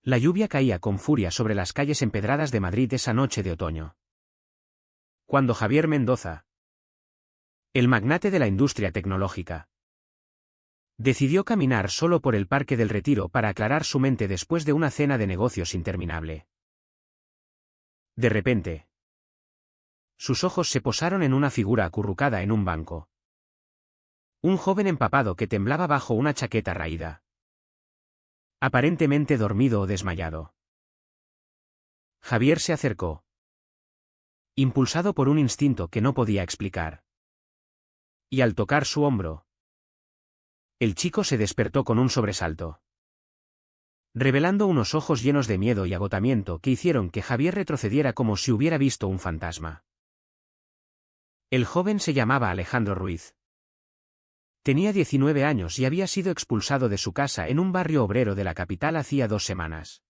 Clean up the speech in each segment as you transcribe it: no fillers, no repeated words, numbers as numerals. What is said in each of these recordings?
La lluvia caía con furia sobre las calles empedradas de Madrid esa noche de otoño. Cuando Javier Mendoza, el magnate de la industria tecnológica, decidió caminar solo por el Parque del Retiro para aclarar su mente después de una cena de negocios interminable. De repente, sus ojos se posaron en una figura acurrucada en un banco. Un joven empapado que temblaba bajo una chaqueta raída. Aparentemente dormido o desmayado. Javier se acercó, impulsado por un instinto que no podía explicar. Y al tocar su hombro, el chico se despertó con un sobresalto, revelando unos ojos llenos de miedo y agotamiento que hicieron que Javier retrocediera como si hubiera visto un fantasma. El joven se llamaba Alejandro Ruiz. Tenía 19 años y había sido expulsado de su casa en un barrio obrero de la capital hacía 2 semanas.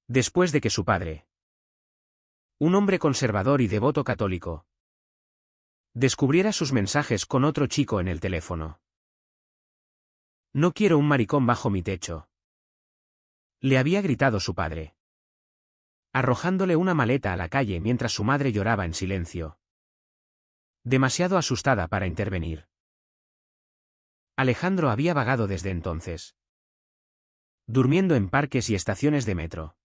Después de que su padre, un hombre conservador y devoto católico, descubriera sus mensajes con otro chico en el teléfono. No quiero un maricón bajo mi techo, le había gritado su padre, arrojándole una maleta a la calle mientras su madre lloraba en silencio, demasiado asustada para intervenir. Alejandro había vagado desde entonces, durmiendo en parques y estaciones de metro,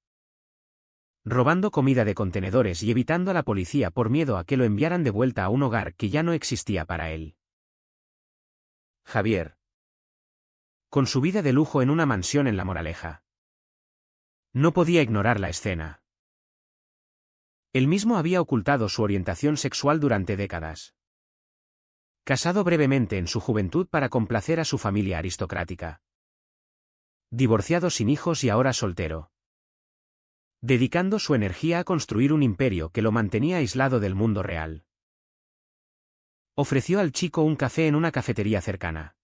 robando comida de contenedores y evitando a la policía por miedo a que lo enviaran de vuelta a un hogar que ya no existía para él. Javier, con su vida de lujo en una mansión en La Moraleja, no podía ignorar la escena. Él mismo había ocultado su orientación sexual durante décadas. Casado brevemente en su juventud para complacer a su familia aristocrática. Divorciado sin hijos y ahora soltero. Dedicando su energía a construir un imperio que lo mantenía aislado del mundo real. Ofreció al chico un café en una cafetería cercana.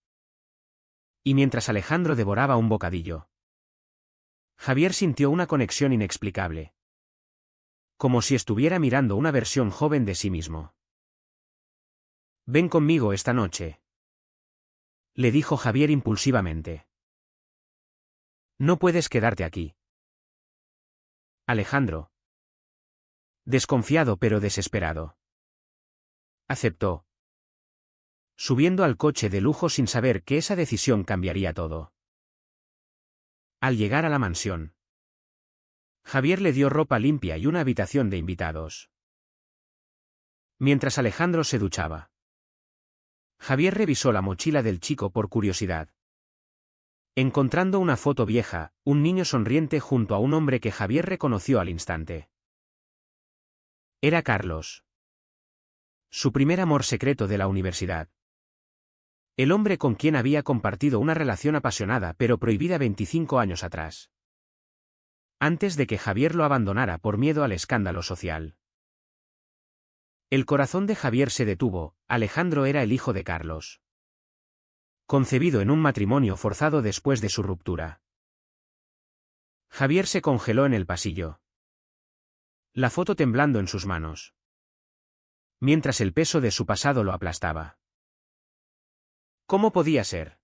Y mientras Alejandro devoraba un bocadillo, Javier sintió una conexión inexplicable. Como si estuviera mirando una versión joven de sí mismo. Ven conmigo esta noche, le dijo Javier impulsivamente. No puedes quedarte aquí. Alejandro, desconfiado pero desesperado, aceptó, subiendo al coche de lujo sin saber que esa decisión cambiaría todo. Al llegar a la mansión, Javier le dio ropa limpia y una habitación de invitados. Mientras Alejandro se duchaba, Javier revisó la mochila del chico por curiosidad. Encontrando una foto vieja, un niño sonriente junto a un hombre que Javier reconoció al instante. Era Carlos. Su primer amor secreto de la universidad. El hombre con quien había compartido una relación apasionada pero prohibida 25 años atrás. Antes de que Javier lo abandonara por miedo al escándalo social. El corazón de Javier se detuvo. Alejandro era el hijo de Carlos. Concebido en un matrimonio forzado después de su ruptura. Javier se congeló en el pasillo. La foto temblando en sus manos. Mientras el peso de su pasado lo aplastaba. ¿Cómo podía ser?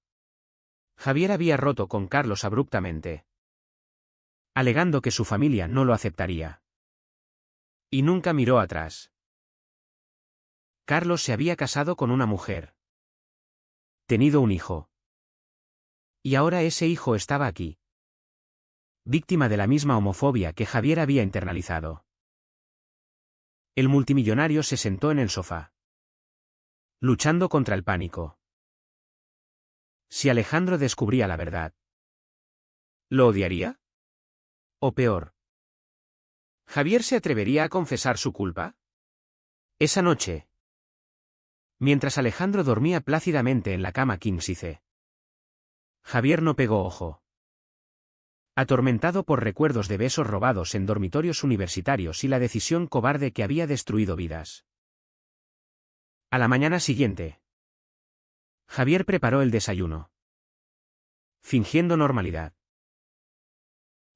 Javier había roto con Carlos abruptamente, alegando que su familia no lo aceptaría. Y nunca miró atrás. Carlos se había casado con una mujer. Tenido un hijo. Y ahora ese hijo estaba aquí. Víctima de la misma homofobia que Javier había internalizado. El multimillonario se sentó en el sofá, luchando contra el pánico. Si Alejandro descubría la verdad, ¿lo odiaría? O peor, ¿Javier se atrevería a confesar su culpa? Esa noche, mientras Alejandro dormía plácidamente en la cama king size, Javier no pegó ojo. Atormentado por recuerdos de besos robados en dormitorios universitarios y la decisión cobarde que había destruido vidas. A la mañana siguiente, Javier preparó el desayuno, fingiendo normalidad.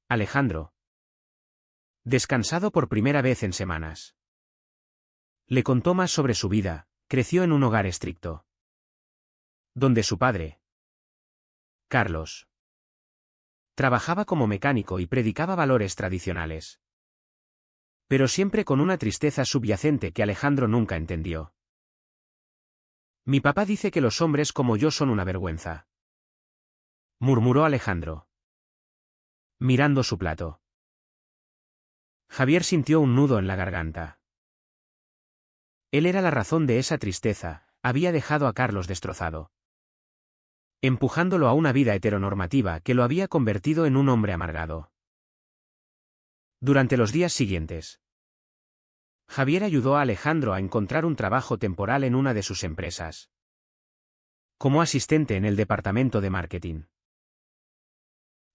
Alejandro, descansado por primera vez en semanas, le contó más sobre su vida. Creció en un hogar estricto, donde su padre, Carlos, Trabajaba como mecánico y predicaba valores tradicionales. Pero siempre con una tristeza subyacente que Alejandro nunca entendió. Mi papá dice que los hombres como yo son una vergüenza, murmuró Alejandro, mirando su plato. Javier sintió un nudo en la garganta. Él era la razón de esa tristeza, había dejado a Carlos destrozado, empujándolo a una vida heteronormativa que lo había convertido en un hombre amargado. Durante los días siguientes, Javier ayudó a Alejandro a encontrar un trabajo temporal en una de sus empresas, como asistente en el departamento de marketing.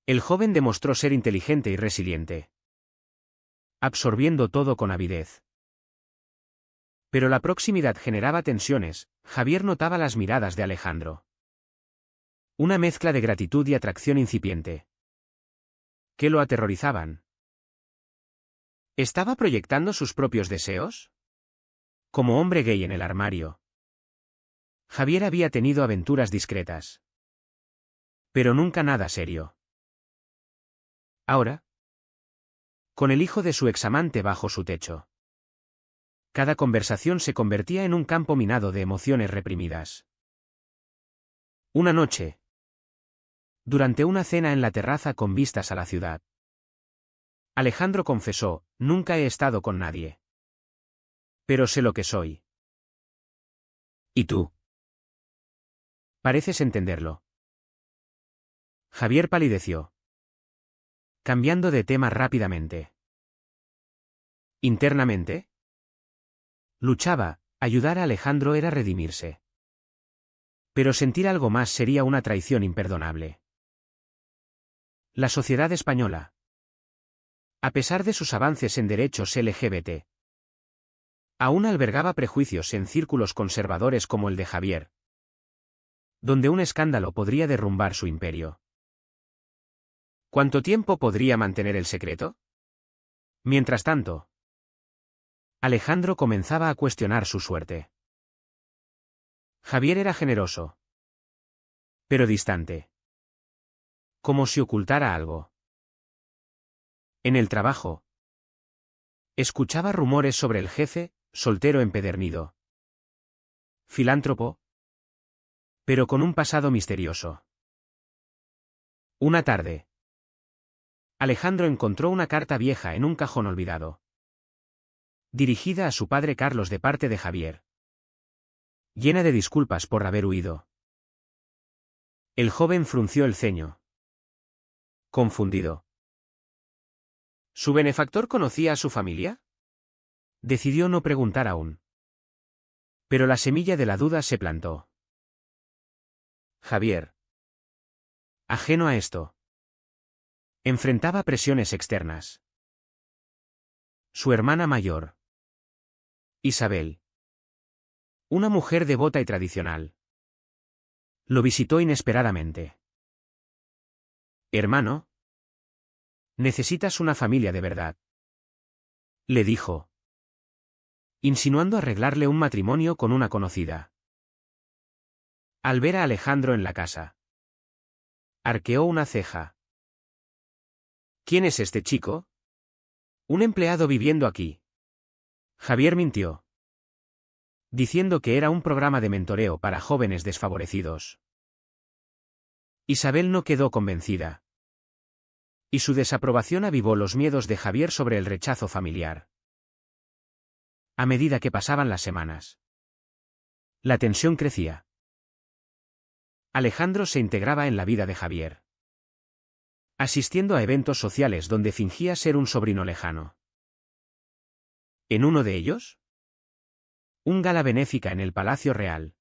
El joven demostró ser inteligente y resiliente, absorbiendo todo con avidez. Pero la proximidad generaba tensiones. Javier notaba las miradas de Alejandro. Una mezcla de gratitud y atracción incipiente, que lo aterrorizaban. ¿Estaba proyectando sus propios deseos? Como hombre gay en el armario, Javier había tenido aventuras discretas, pero nunca nada serio. Ahora, con el hijo de su examante bajo su techo, cada conversación se convertía en un campo minado de emociones reprimidas. Una noche, durante una cena en la terraza con vistas a la ciudad, Alejandro confesó: nunca he estado con nadie, pero sé lo que soy. ¿Y tú? Pareces entenderlo. Javier palideció, cambiando de tema rápidamente. Internamente, luchaba. Ayudar a Alejandro era redimirse. Pero sentir algo más sería una traición imperdonable. La sociedad española, a pesar de sus avances en derechos LGBT, aún albergaba prejuicios en círculos conservadores como el de Javier, donde un escándalo podría derrumbar su imperio. ¿Cuánto tiempo podría mantener el secreto? Mientras tanto, Alejandro comenzaba a cuestionar su suerte. Javier era generoso, pero distante, como si ocultara algo. En el trabajo, escuchaba rumores sobre el jefe, soltero empedernido, filántropo, pero con un pasado misterioso. Una tarde, Alejandro encontró una carta vieja en un cajón olvidado, dirigida a su padre Carlos de parte de Javier, llena de disculpas por haber huido. El joven frunció el ceño, confundido. ¿Su benefactor conocía a su familia? Decidió no preguntar aún. Pero la semilla de la duda se plantó. Javier, ajeno a esto, enfrentaba presiones externas. Su hermana mayor, Isabel, una mujer devota y tradicional, lo visitó inesperadamente. Hermano, necesitas una familia de verdad, le dijo, insinuando arreglarle un matrimonio con una conocida. Al ver a Alejandro en la casa, arqueó una ceja. ¿Quién es este chico? Un empleado viviendo aquí. Javier mintió, diciendo que era un programa de mentoreo para jóvenes desfavorecidos. Isabel no quedó convencida, y su desaprobación avivó los miedos de Javier sobre el rechazo familiar. A medida que pasaban las semanas, la tensión crecía. Alejandro se integraba en la vida de Javier, asistiendo a eventos sociales donde fingía ser un sobrino lejano. En uno de ellos, un gala benéfica en el Palacio Real,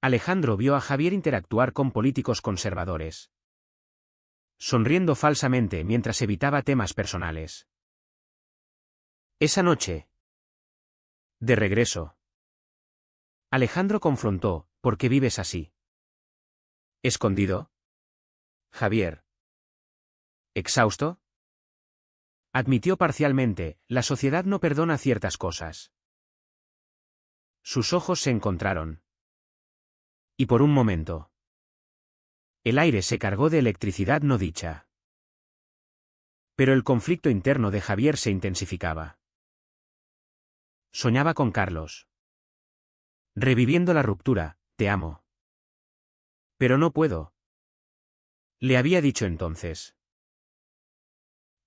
Alejandro vio a Javier interactuar con políticos conservadores, sonriendo falsamente mientras evitaba temas personales. Esa noche, de regreso, Alejandro confrontó: ¿por qué vives así? ¿Escondido? Javier, ¿exhausto? Admitió parcialmente: la sociedad no perdona ciertas cosas. Sus ojos se encontraron. Y por un momento, El aire se cargó de electricidad no dicha. Pero el conflicto interno de Javier se intensificaba. Soñaba con Carlos. Reviviendo la ruptura, te amo. Pero no puedo. Le había dicho entonces.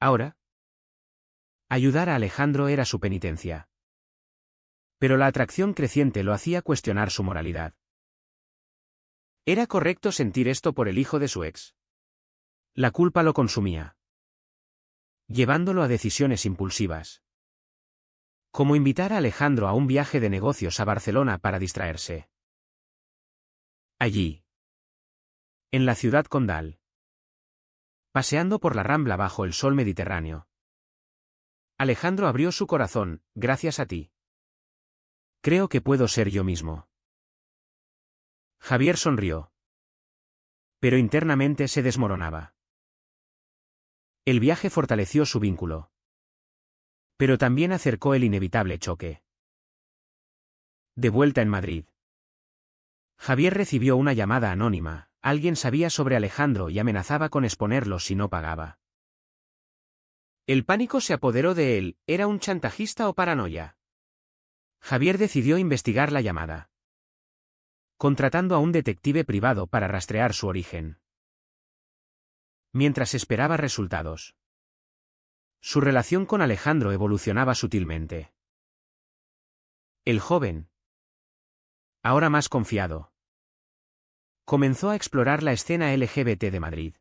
Ahora. Ayudar a Alejandro era su penitencia. Pero la atracción creciente lo hacía cuestionar su moralidad. ¿Era correcto sentir esto por el hijo de su ex? La culpa lo consumía, llevándolo a decisiones impulsivas. Como invitar a Alejandro a un viaje de negocios a Barcelona para distraerse. Allí. En la ciudad condal. Paseando por la Rambla bajo el sol mediterráneo. Alejandro abrió su corazón, gracias a ti. Creo que puedo ser yo mismo. Javier sonrió. Pero internamente se desmoronaba. El viaje fortaleció su vínculo. Pero también acercó el inevitable choque. De vuelta en Madrid. Javier recibió una llamada anónima. Alguien sabía sobre Alejandro y amenazaba con exponerlo si no pagaba. El pánico se apoderó de él. ¿Era un chantajista o paranoia? Javier decidió investigar la llamada, contratando a un detective privado para rastrear su origen. Mientras esperaba resultados, su relación con Alejandro evolucionaba sutilmente. El joven, ahora más confiado, comenzó a explorar la escena LGBT de Madrid,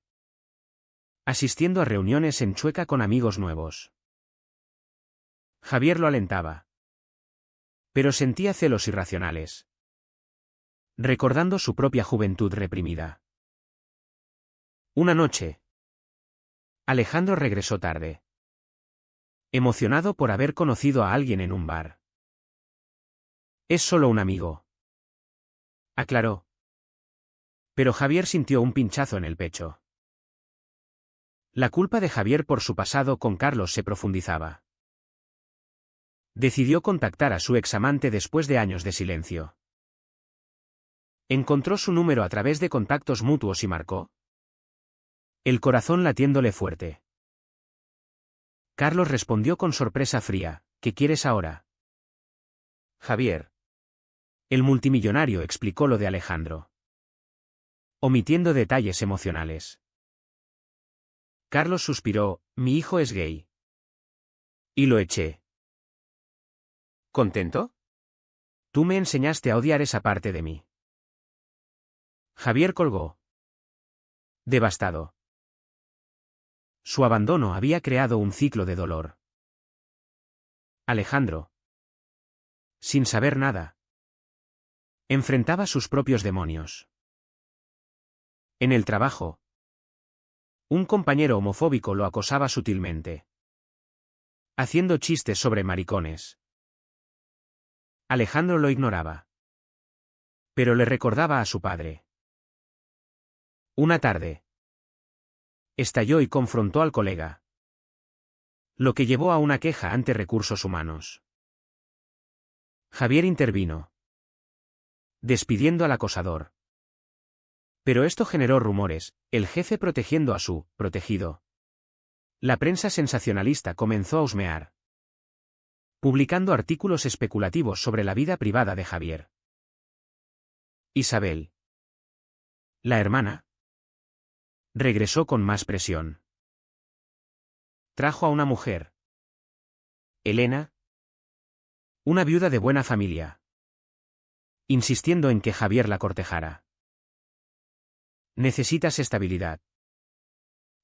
asistiendo a reuniones en Chueca con amigos nuevos. Javier lo alentaba, pero sentía celos irracionales, recordando su propia juventud reprimida. Una noche, Alejandro regresó tarde, emocionado por haber conocido a alguien en un bar. Es solo un amigo, aclaró. Pero Javier sintió un pinchazo en el pecho. La culpa de Javier por su pasado con Carlos se profundizaba. Decidió contactar a su examante después de años de silencio. Encontró su número a través de contactos mutuos y marcó. El corazón latiéndole fuerte. Carlos respondió con sorpresa fría. ¿Qué quieres ahora? Javier. El multimillonario explicó lo de Alejandro, omitiendo detalles emocionales. Carlos suspiró. Mi hijo es gay. Y lo eché. ¿Contento? Tú me enseñaste a odiar esa parte de mí. Javier colgó, devastado. Su abandono había creado un ciclo de dolor. Alejandro, sin saber nada, enfrentaba sus propios demonios. En el trabajo, un compañero homofóbico lo acosaba sutilmente, haciendo chistes sobre maricones. Alejandro lo ignoraba, pero le recordaba a su padre. Una tarde, estalló y confrontó al colega, lo que llevó a una queja ante Recursos Humanos. Javier intervino, despidiendo al acosador. Pero esto generó rumores, el jefe protegiendo a su protegido. La prensa sensacionalista comenzó a husmear, publicando artículos especulativos sobre la vida privada de Javier. Isabel, la hermana, regresó con más presión. Trajo a una mujer, Elena, una viuda de buena familia, insistiendo en que Javier la cortejara. Necesitas estabilidad,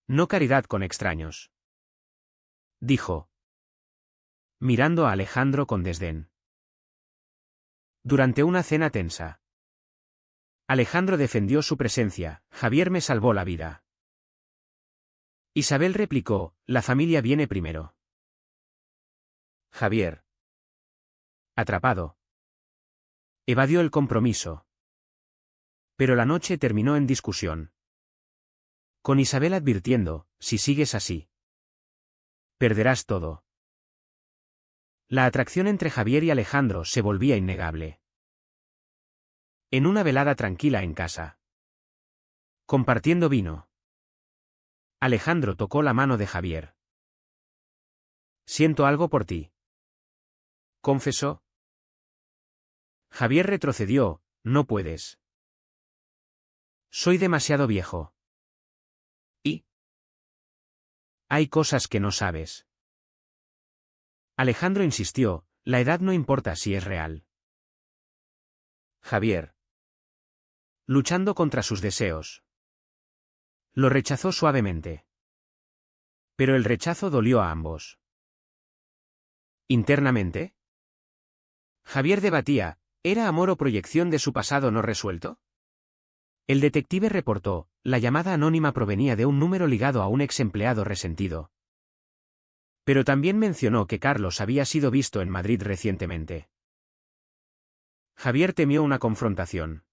no caridad con extraños, dijo, mirando a Alejandro con desdén. Durante una cena tensa, Alejandro defendió su presencia. Javier me salvó la vida. Isabel replicó, la familia viene primero. Javier, atrapado, evadió el compromiso. Pero la noche terminó en discusión, con Isabel advirtiendo, si sigues así, perderás todo. La atracción entre Javier y Alejandro se volvía innegable. En una velada tranquila en casa, Compartiendo vino. Alejandro tocó la mano de Javier. Siento algo por ti. Confesó. Javier retrocedió. No puedes. Soy demasiado viejo. ¿Y? Hay cosas que no sabes. Alejandro insistió, la edad no importa si es real. Javier. Luchando contra sus deseos. Lo rechazó suavemente. Pero el rechazo dolió a ambos. Internamente. Javier debatía, ¿era amor o proyección de su pasado no resuelto? El detective reportó, la llamada anónima provenía de un número ligado a un ex empleado resentido. Pero también mencionó que Carlos había sido visto en Madrid recientemente. Javier temió una confrontación.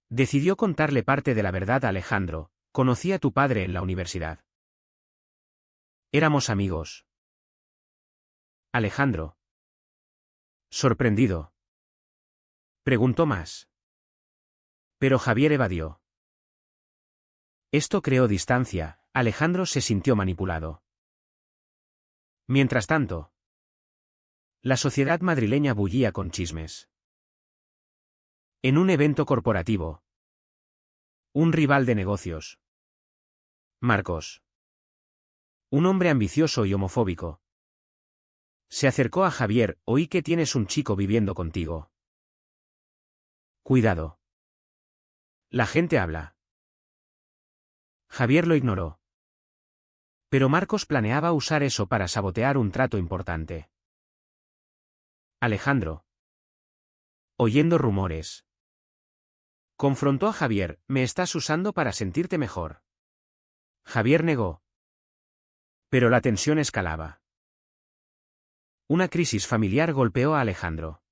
Decidió contarle parte de la verdad a Alejandro, conocí a tu padre en la universidad. Éramos amigos. Alejandro. Sorprendido. Preguntó más. Pero Javier evadió. Esto creó distancia, Alejandro se sintió manipulado. Mientras tanto, la sociedad madrileña bullía con chismes. En un evento corporativo. Un rival de negocios. Marcos. Un hombre ambicioso y homofóbico. Se acercó a Javier, oí que tienes un chico viviendo contigo. Cuidado. La gente habla. Javier lo ignoró. Pero Marcos planeaba usar eso para sabotear un trato importante. Alejandro. Oyendo rumores. Confrontó a Javier, ¿me estás usando para sentirte mejor? Javier negó. Pero la tensión escalaba. Una crisis familiar golpeó a Alejandro.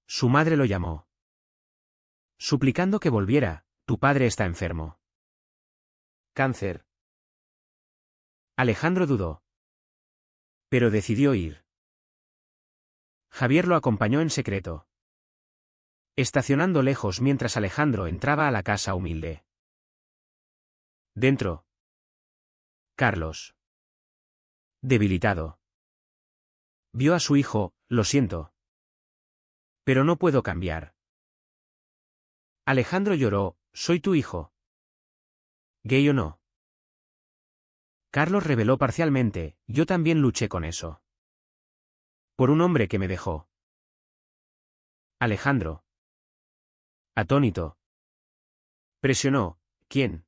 Su madre lo llamó. Suplicando que volviera, tu padre está enfermo. Cáncer. Alejandro dudó. Pero decidió ir. Javier lo acompañó en secreto. Estacionando lejos mientras Alejandro entraba a la casa humilde. Dentro. Carlos. Debilitado. Vio a su hijo, lo siento. Pero no puedo cambiar. Alejandro lloró, soy tu hijo. ¿Gay o no? Carlos reveló parcialmente, yo también luché con eso. Por un hombre que me dejó. Alejandro. Atónito. Presionó, ¿quién?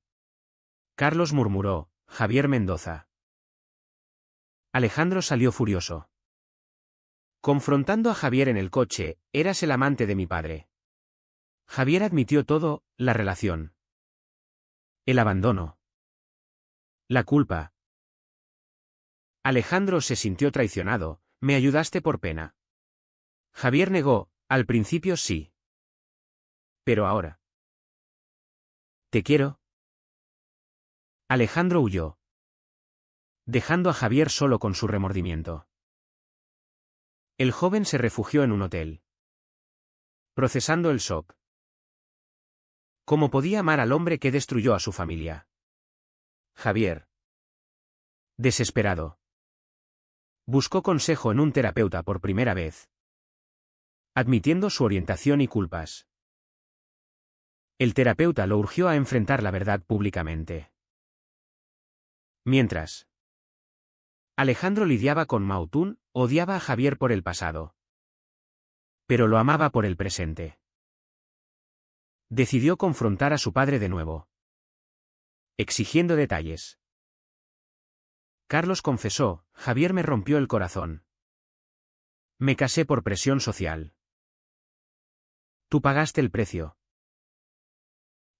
Carlos murmuró, Javier Mendoza. Alejandro salió furioso. Confrontando a Javier en el coche, eras el amante de mi padre. Javier admitió todo, la relación. El abandono. La culpa. Alejandro se sintió traicionado, me ayudaste por pena. Javier negó, al principio sí. Pero ahora. ¿Te quiero? Alejandro huyó. Dejando a Javier solo con su remordimiento. El joven se refugió en un hotel. Procesando el shock. ¿Cómo podía amar al hombre que destruyó a su familia? Javier. Desesperado. Buscó consejo en un terapeuta por primera vez. Admitiendo su orientación y culpas. El terapeuta lo urgió a enfrentar la verdad públicamente. Mientras, Alejandro lidiaba con Mautún, odiaba a Javier por el pasado. Pero lo amaba por el presente. Decidió confrontar a su padre de nuevo. Exigiendo detalles. Carlos confesó, Javier me rompió el corazón. Me casé por presión social. Tú pagaste el precio.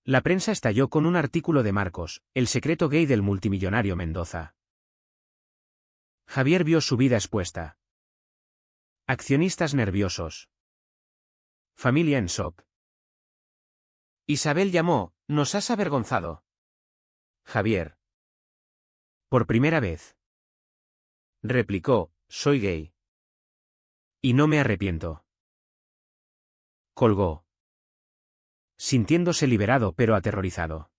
La prensa estalló con un artículo de Marcos, el secreto gay del multimillonario Mendoza. Javier vio su vida expuesta. Accionistas nerviosos. Familia en shock. Isabel llamó, nos has avergonzado. Javier. Por primera vez. Replicó, soy gay. Y no me arrepiento. Colgó. sintiéndose liberado pero aterrorizado.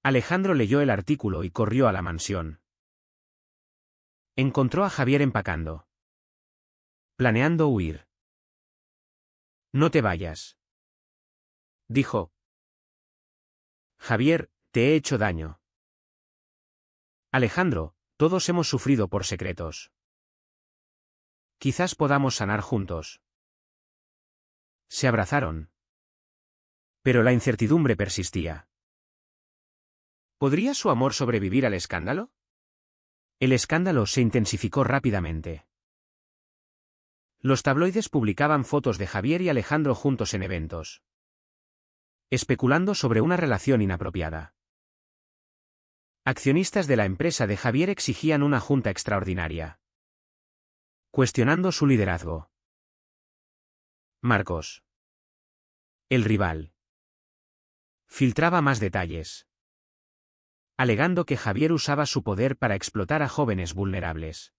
Alejandro leyó el artículo y corrió a la mansión. Encontró a Javier empacando, planeando huir. «No te vayas», dijo. «Javier, te he hecho daño». «Alejandro, todos hemos sufrido por secretos. Quizás podamos sanar juntos». Se abrazaron. Pero la incertidumbre persistía. ¿Podría su amor sobrevivir al escándalo? El escándalo se intensificó rápidamente. Los tabloides publicaban fotos de Javier y Alejandro juntos en eventos, especulando sobre una relación inapropiada. Accionistas de la empresa de Javier exigían una junta extraordinaria, cuestionando su liderazgo. Marcos, el rival, filtraba más detalles, alegando que Javier usaba su poder para explotar a jóvenes vulnerables.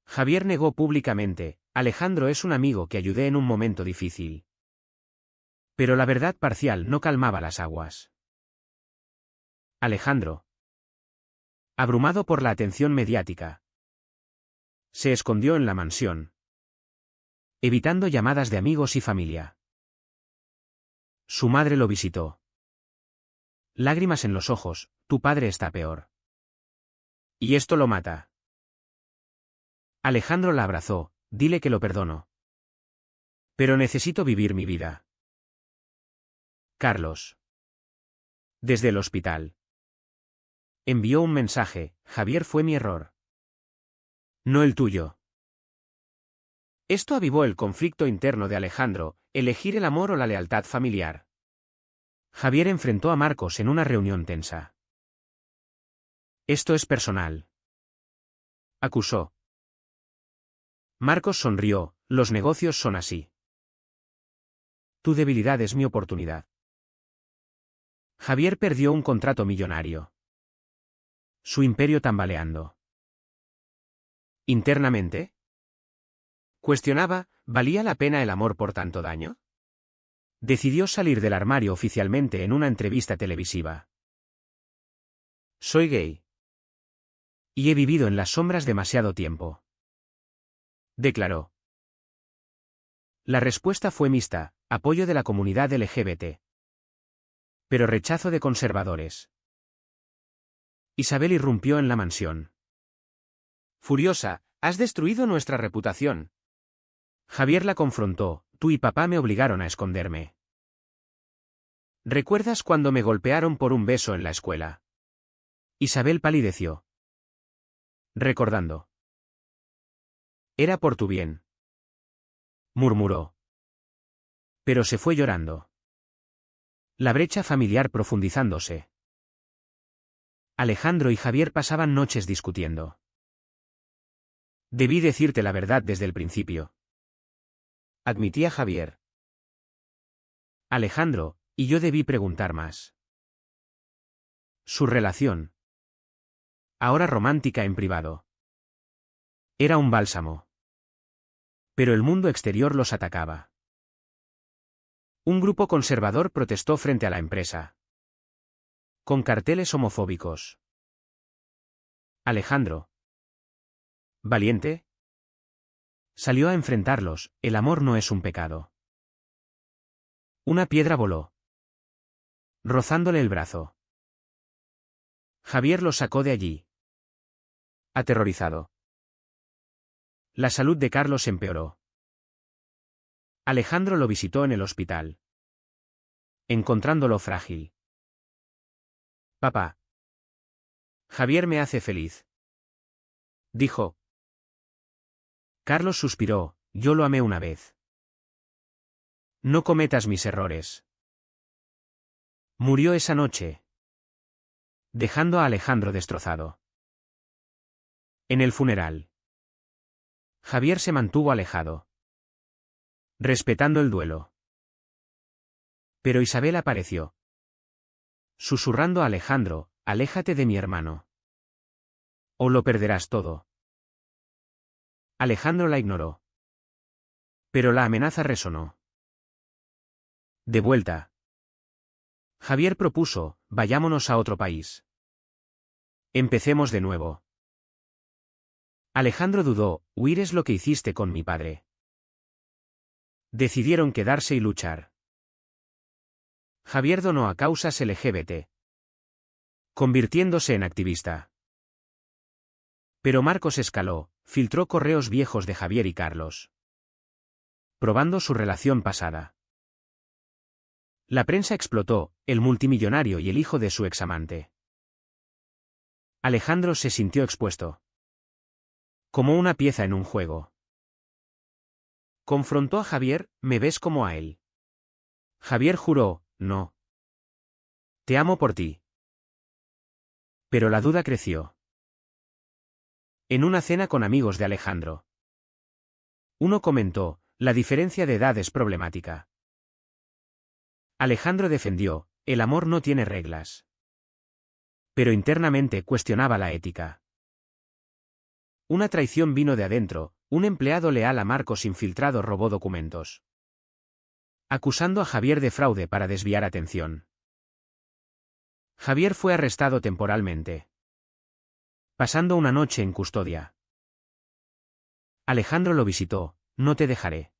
Javier negó públicamente: «Alejandro es un amigo que ayudé en un momento difícil». Pero la verdad parcial no calmaba las aguas. Alejandro, abrumado por la atención mediática, se escondió en la mansión, evitando llamadas de amigos y familia. Su madre lo visitó. Lágrimas en los ojos: «Tu padre está peor. Y esto lo mata». Alejandro la abrazó: «Dile que lo perdono. Pero necesito vivir mi vida». Carlos, desde el hospital, envió un mensaje: «Javier fue mi error, no el tuyo». Esto avivó el conflicto interno de Alejandro: elegir el amor o la lealtad familiar. Javier enfrentó a Marcos en una reunión tensa. «Esto es personal», acusó. Marcos sonrió: «Los negocios son así. Tu debilidad es mi oportunidad». Javier perdió un contrato millonario, su imperio tambaleando. Internamente, cuestionaba: ¿valía la pena el amor por tanto daño? Decidió salir del armario oficialmente en una entrevista televisiva. «Soy gay. Y he vivido en las sombras demasiado tiempo», declaró. La respuesta fue mixta: apoyo de la comunidad LGBT, pero rechazo de conservadores. Isabel irrumpió en la mansión. Furiosa: «Has destruido nuestra reputación». Javier la confrontó: «Tú y papá me obligaron a esconderme. ¿Recuerdas cuando me golpearon por un beso en la escuela?». Isabel palideció, recordando. «Era por tu bien», murmuró. Pero se fue llorando. La brecha familiar profundizándose. Alejandro y Javier pasaban noches discutiendo. «Debí decirte la verdad desde el principio», admitía Javier. «Alejandro, y yo debí preguntar más». Su relación, ahora romántica en privado, era un bálsamo. Pero el mundo exterior los atacaba. Un grupo conservador protestó frente a la empresa, con carteles homofóbicos. Alejandro, valiente, salió a enfrentarlos: «El amor no es un pecado». Una piedra voló, rozándole el brazo. Javier lo sacó de allí, aterrorizado. La salud de Carlos empeoró. Alejandro lo visitó en el hospital, encontrándolo frágil. «Papá, Javier me hace feliz», dijo. Carlos suspiró: «Yo lo amé una vez. No cometas mis errores». Murió esa noche, dejando a Alejandro destrozado. En el funeral, Javier se mantuvo alejado, respetando el duelo. Pero Isabel apareció, susurrando a Alejandro: «Aléjate de mi hermano, o lo perderás todo». Alejandro la ignoró. Pero la amenaza resonó. De vuelta. Javier propuso, vayámonos a otro país. Empecemos de nuevo. Alejandro dudó, huir es lo que hiciste con mi padre. Decidieron quedarse y luchar. Javier donó a causas LGBT, convirtiéndose en activista. Pero Marcos escaló, filtró correos viejos de Javier y Carlos, probando su relación pasada. La prensa explotó, el multimillonario y el hijo de su examante. Alejandro se sintió expuesto, como una pieza en un juego. Confrontó a Javier, ¿me ves como a él? Javier juró, no. Te amo por ti. Pero la duda creció. En una cena con amigos de Alejandro, uno comentó, la diferencia de edad es problemática. Alejandro defendió, el amor no tiene reglas. Pero internamente cuestionaba la ética. Una traición vino de adentro, un empleado leal a Marcos infiltrado robó documentos, acusando a Javier de fraude para desviar atención. Javier fue arrestado temporalmente, pasando una noche en custodia. Alejandro lo visitó, no te dejaré.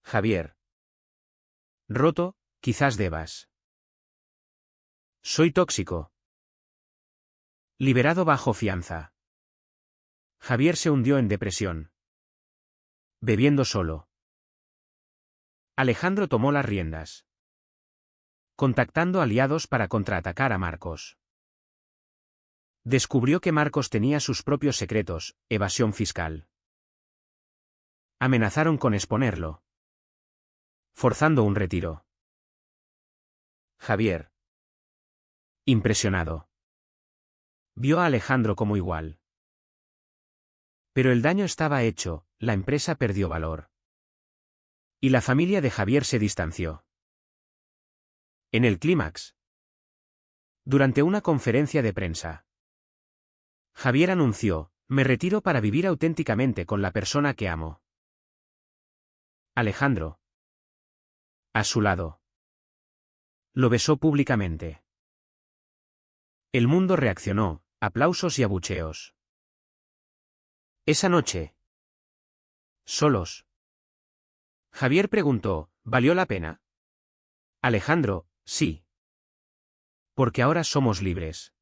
Javier. Roto, quizás debas. Soy tóxico. Liberado bajo fianza. Javier se hundió en depresión, bebiendo solo. Alejandro tomó las riendas, contactando aliados para contraatacar a Marcos. Descubrió que Marcos tenía sus propios secretos, evasión fiscal. Amenazaron con exponerlo, forzando un retiro. Javier, impresionado, vio a Alejandro como igual. Pero el daño estaba hecho, la empresa perdió valor. Y la familia de Javier se distanció. En el clímax, durante una conferencia de prensa, Javier anunció, me retiro para vivir auténticamente con la persona que amo. Alejandro, a su lado, lo besó públicamente. El mundo reaccionó, aplausos y abucheos. Esa noche, solos, Javier preguntó, ¿valió la pena? Alejandro, sí. Porque ahora somos libres.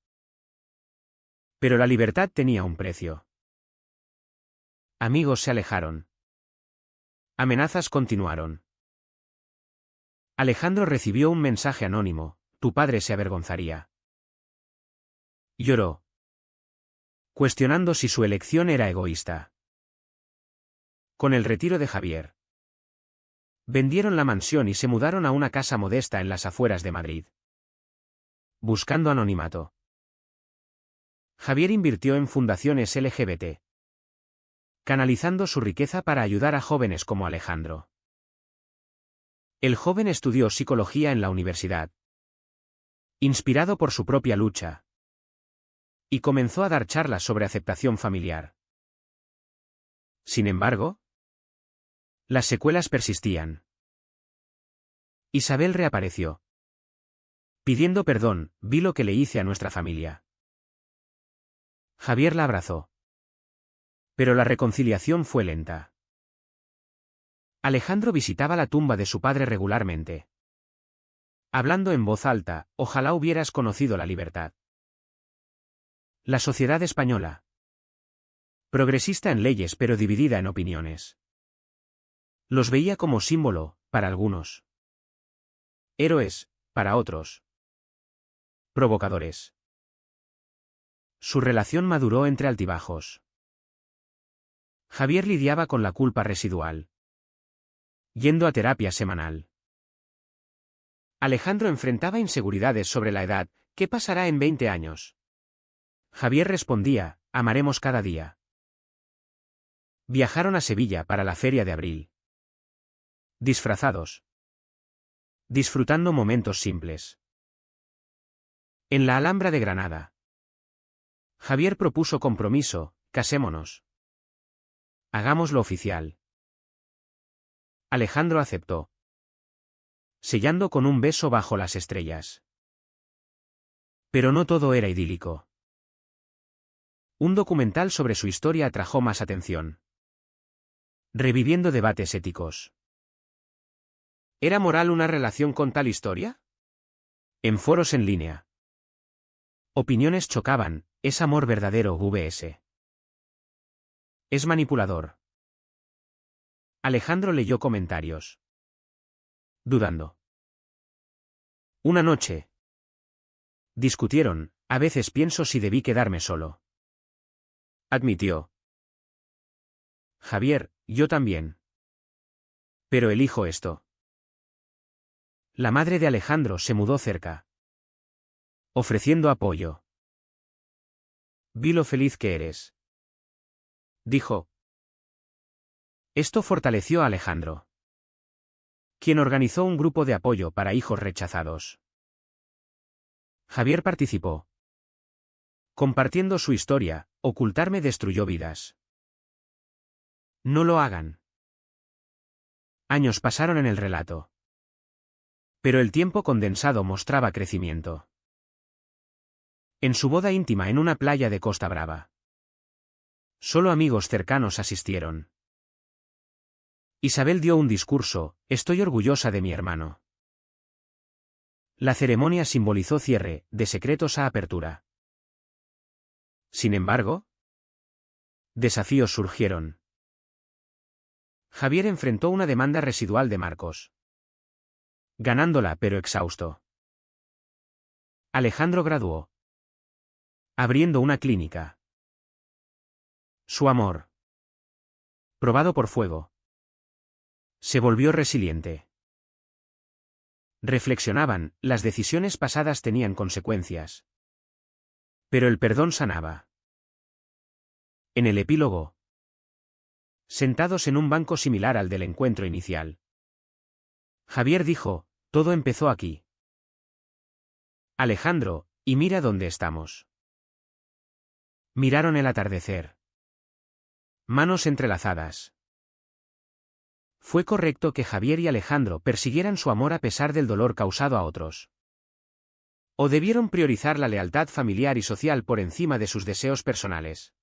Pero la libertad tenía un precio. Amigos se alejaron. Amenazas continuaron. Alejandro recibió un mensaje anónimo, tu padre se avergonzaría. Lloró, cuestionando si su elección era egoísta. Con el retiro de Javier, vendieron la mansión y se mudaron a una casa modesta en las afueras de Madrid, buscando anonimato. Javier invirtió en fundaciones LGBT, canalizando su riqueza para ayudar a jóvenes como Alejandro. El joven estudió psicología en la universidad, inspirado por su propia lucha, y comenzó a dar charlas sobre aceptación familiar. Sin embargo, las secuelas persistían. Isabel reapareció, pidiendo perdón, vi lo que le hice a nuestra familia. Javier la abrazó. Pero la reconciliación fue lenta. Alejandro visitaba la tumba de su padre regularmente, hablando en voz alta, ojalá hubieras conocido la libertad. La sociedad española, progresista en leyes pero dividida en opiniones, los veía como símbolo, para algunos. Héroes, para otros. Provocadores. Su relación maduró entre altibajos. Javier lidiaba con la culpa residual, yendo a terapia semanal. Alejandro enfrentaba inseguridades sobre la edad, ¿qué pasará en 20 años? Javier respondía, amaremos cada día. Viajaron a Sevilla para la feria de abril. Disfrazados. Disfrutando momentos simples. En la Alhambra de Granada, Javier propuso compromiso, casémonos. Hagámoslo oficial. Alejandro aceptó. sellando con un beso bajo las estrellas. Pero no todo era idílico. Un documental sobre su historia atrajo más atención. Reviviendo debates éticos. ¿Era moral una relación con tal historia? En foros en línea. Opiniones chocaban, ¿es amor verdadero vs? ¿Es manipulador? Alejandro leyó comentarios. Dudando. Una noche. Discutieron, a veces pienso si debí quedarme solo. Admitió. Javier, yo también. Pero elijo esto. La madre de Alejandro se mudó cerca, ofreciendo apoyo. Vi lo feliz que eres, dijo. Esto fortaleció a Alejandro, quien organizó un grupo de apoyo para hijos rechazados. Javier participó. Compartiendo su historia, ocultarme destruyó vidas. No lo hagan. Años pasaron en el relato. Pero el tiempo condensado mostraba crecimiento. En su boda íntima en una playa de Costa Brava. Solo amigos cercanos asistieron. Isabel dio un discurso, estoy orgullosa de mi hermano. La ceremonia simbolizó cierre, de secretos a apertura. Sin embargo, desafíos surgieron. Javier enfrentó una demanda residual de Marcos. Ganándola pero exhausto. Alejandro graduó. Abriendo una clínica. Su amor. Probado por fuego. Se volvió resiliente. Reflexionaban, las decisiones pasadas tenían consecuencias. Pero el perdón sanaba. En el epílogo. Sentados en un banco similar al del encuentro inicial. Javier dijo, todo empezó aquí. Alejandro, y mira dónde estamos. Miraron el atardecer. Manos entrelazadas. Fue correcto que Javier y Alejandro persiguieran su amor a pesar del dolor causado a otros. ¿O debieron priorizar la lealtad familiar y social por encima de sus deseos personales?